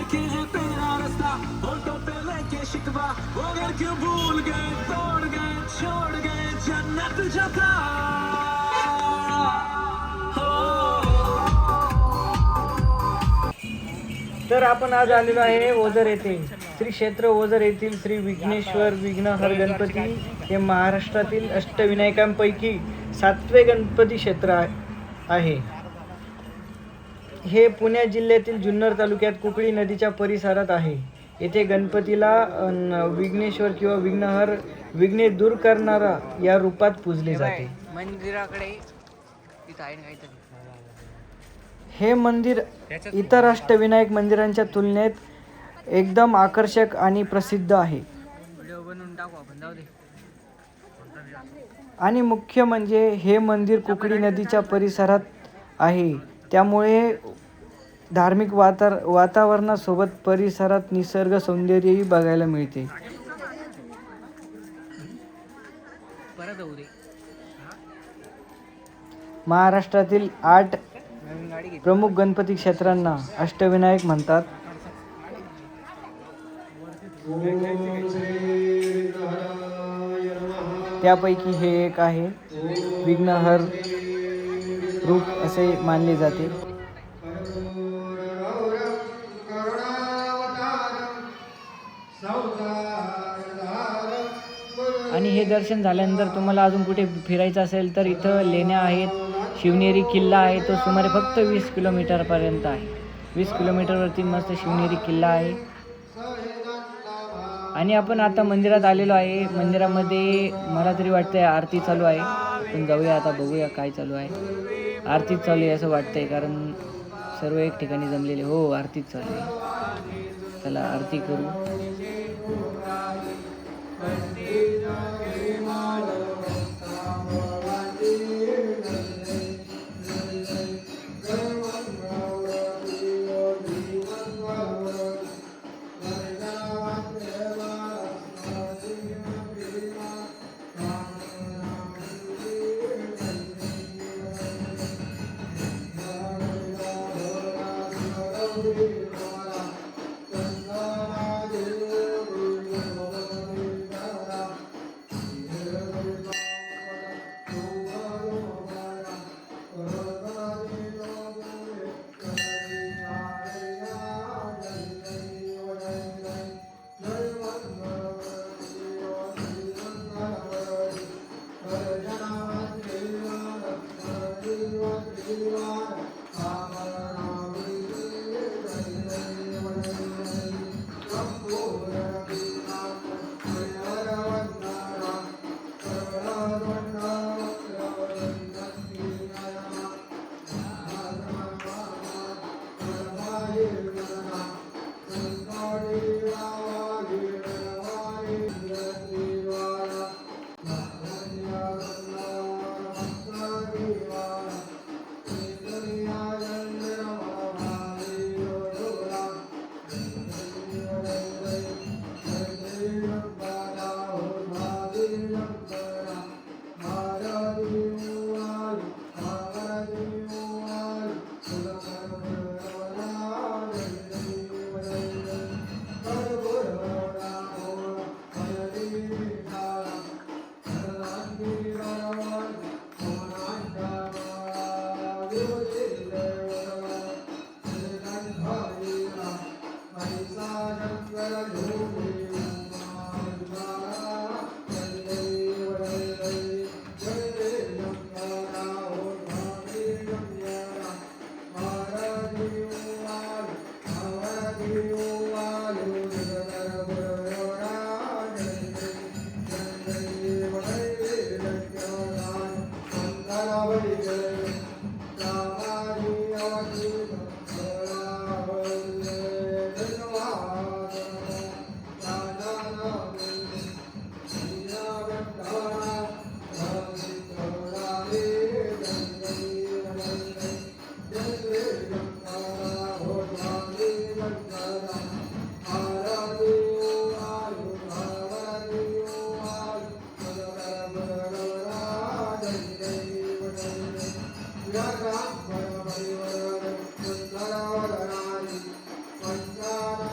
देखे है तेरा रास्ता, होठों पे लेके शिकवा, वो घर क्यों भूल गए, तोड़ गए, छोड़ गए जन्नत जो था। तर आपण आज आलेलो आहे ओझर येथे. श्री क्षेत्र ओझर येथील श्री विघ्नेश्वर विघ्नहर गणपती हे महाराष्ट्रातील अष्टविनायकांपैकी 7वे गणपती क्षेत्र आहे. हे पुणे जिल्ह्यातील जुन्नर तालुक्यात कुकळी नदीच्या परिसरात आहे. येथे गणपतीला विघ्नेश्वर किंवा विघ्नहर, विघ्ने दूर करणारा या रूपात पूजले जाते. मंदिराकडे तिथं आहे काहीतरी. हे मंदिर इतर अष्टविनायक मंदिरांच्या तुलनेत एकदम आकर्षक आणि प्रसिद्ध आहे. व्हिडिओ बनवून टाकू आपण, जाऊ दे. आणि मुख्य म्हणजे हे मंदिर कुकडी नदीच्या परिसरात आहे, त्यामुळे धार्मिक वातावरणासोबत परिसरात निसर्ग सौंदर्यही बघायला मिळते. परत होऊ दे. महाराष्ट्रातील 8 प्रमुख गणपती क्षेत्रांना अष्टविनायक म्हणतात. त्यापैकी हे एक आहे. विघ्नहर रूप असे मानले जाते. आणि हे दर्शन झाल्यानंतर तुम्हाला अजून कुठे फिरायचं असेल तर इथं लेण्या आहेत. शिवनेरी किल्ला आहे, तो सुमारे फक्त 20 किलोमीटरपर्यंत आहे. 20 किलोमीटरवरती मस्त शिवनेरी किल्ला आहे. आणि आपण आता मंदिरात आलेलो आहे. मंदिरामध्ये मला तरी वाटतंय आरती चालू आहे. पण जाऊया आता, बघूया काय चालू आहे. आरतीच चालू आहे असं वाटतंय, कारण सर्व एक ठिकाणी जमलेले. हो, आरतीच चालू आहे. चला आरती करू. Punjara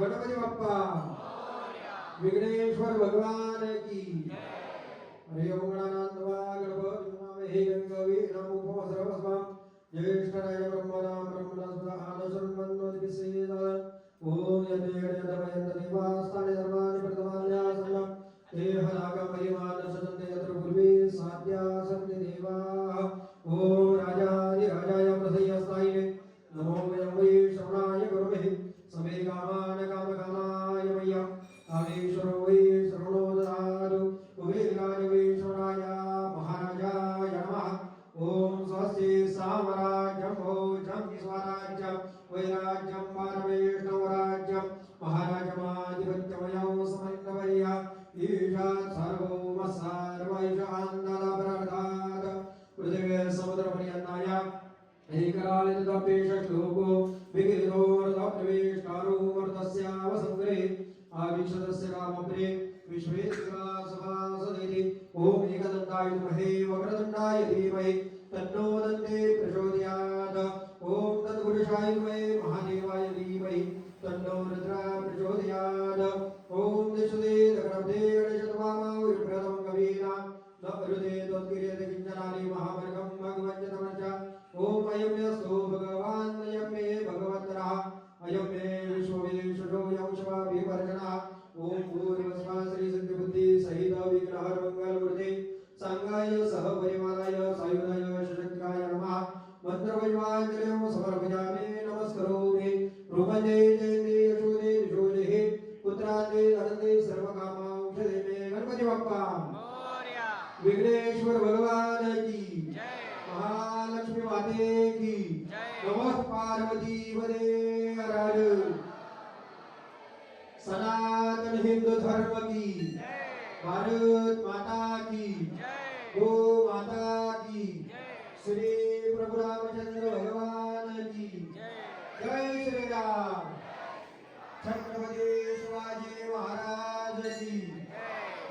गणपती बाप्पा विघ्नेश्वर भगवान की हरि ओम गणानान्वा गणपतिमहे गंगवे नमो सर्वस्वं ज्येष्ठराय ब्रह्मणां ब्रह्मणस्पदा आदशर्वन्नोदिसेद ओम यदेयदेवास्तानि धर्माणि प्रथमान्यासनं देहरागं परिमाण सजन्ते यत्र पूर्वे साध्या सन्ति देवाः ओम राजाय प्रसयस्ताय नमो वै श्रवणाय गुरुवे समे कामान कामकामाय मय्यम् आमेश्वरो वै श्रवणो ददातु कुबेराय वै श्रवणाय महाराजाय नमः ओम स्वस्ति साम्राज्यं भोजं स्वराज्यं वैराज्यं पारमेष्ठवराज्यं महाराजमाधिपत्यमयं समन्वयः ईशात् सार्वभौमः सर्वैशान्दलपरार्थात् पृथिवी समुद्रपर्यन्ताय एकरालितपेश श्लोको विगिरोर्धप्रवेष्टारो वर्तस्यावसङ्ग्रे आवीक्षतस्य कामप्रे विश्वे सभासदेति ओम एकदन्ताय विद्महे वक्रतुण्डाय धीमहि तन्नो दन्ते प्रचोदयात् ओम तत्पुरुषाय विद्महे महादेवाय धीमहि तन्नो रुद्रः प्रचोदयात् ओम दिशते दक्षिणे गणेशत्वामो विप्रदं कवीना न हृदे त्वत्किर्यते किञ्चनानि महावर्गं भगवञ्चतमश्च ओम अयं यस्तु भगवान् अयं मे भगवन्तरः अयं मे विश्ववेशो यं शवाभिवर्जनः ओम पूर्वस्मा श्री सिद्धिबुद्धि सहित विग्रह मंगलमूर्ति संगाय सह परिवाराय सायुधाय शशक्तिकाय नमः मंत्रवैवाञ्जलिं समर्पयामि नमस्करोमि रूपञ्जे जयन्ते यशोदे विशोदे पुत्रादे धनदे सर्वकामांशदे मे गणपति बाप्पा विघ्नेश्वर भगवान की महालक्ष्मी माते की नमः पार्वती पदे हर सनातन हिंदू धर्म की भारत माता की गो माता की श्री प्रभु रामचंद्र भगवान की जय श्री राम छत्रपति शिवाजी महाराज की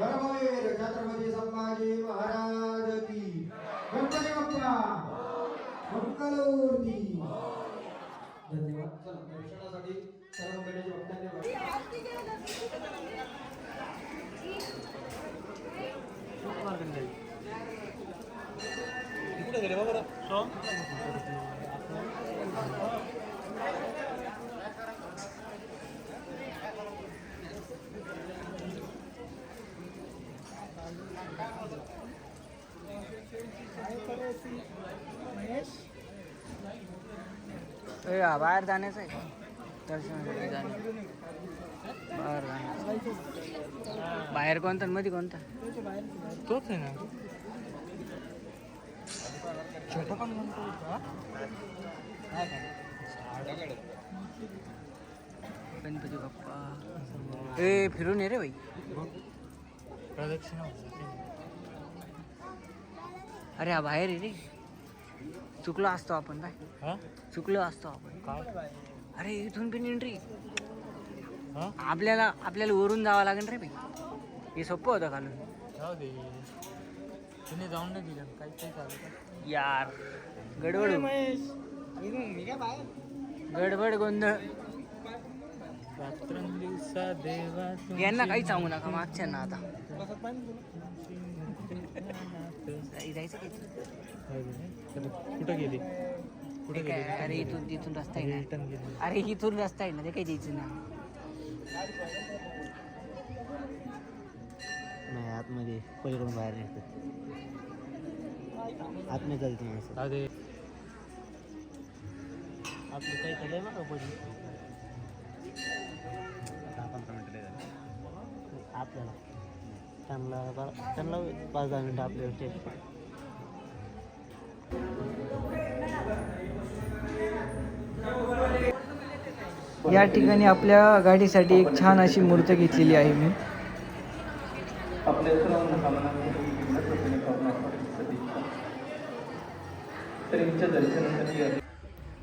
धर्मवीर छत्रपति संभाजी महाराज की गणपती बाप्पा मंगलमूर्ती धन्यवाद चला दर्शनासाठी सर्व गणेश भक्तांनी कुठे गेले बाबा बाहेर जाण्याचं आहे दर्शनासाठी जाणे बाहेर जाण्याचं बाहेर कोणता आणि मध्ये कोणता तोच आहे ना छोटा पण म्हणतो गणपती बाप्पा ए फिरून ये रे बाई प्रदक्षिणा अरे हा बाहेर आहे रे चुकलो असतो आपण काय चुकलो असतो आपण काय अरे इथून पण एंट्री आपल्याला वरून जावं लागेल रे बाई हे सोपं होतं खालून तुम्ही जाऊन नाही दिलं काही चालू यार गडबड गडबड गोंधळ यांना काही सांगू नका मागच्यांना आता जायचं कुठं गेली कुठे काय अरे इथून रस्ता आहे ना अरे इथून रस्ता आहे ना ते काही द्यायचं ना नाही आतमध्ये पलीकडून बाहेर निघतात आतमध्ये चालते माणसं अरे आपलं काही केलंय बघा पडली आपल्याला त्यांना 5-10 मिनटं आपल्या स्टेशन या ठिकाणी आपल्या गाडीसाठी एक छान अशी मूर्ती घेतलेली आहे मी.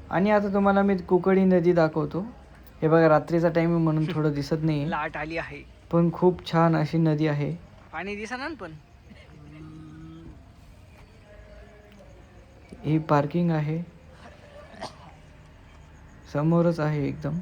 आणि आता तुम्हाला मी कुकडी नदी दाखवतो. हे बघा रात्रीचा टाइम म्हणून थोडं दिसत नाही, लाट आली आहे पण खूप छान अशी नदी आहे. पाणी दिसणार पण ही पार्किंग आहे, समोरच आहे एकदम.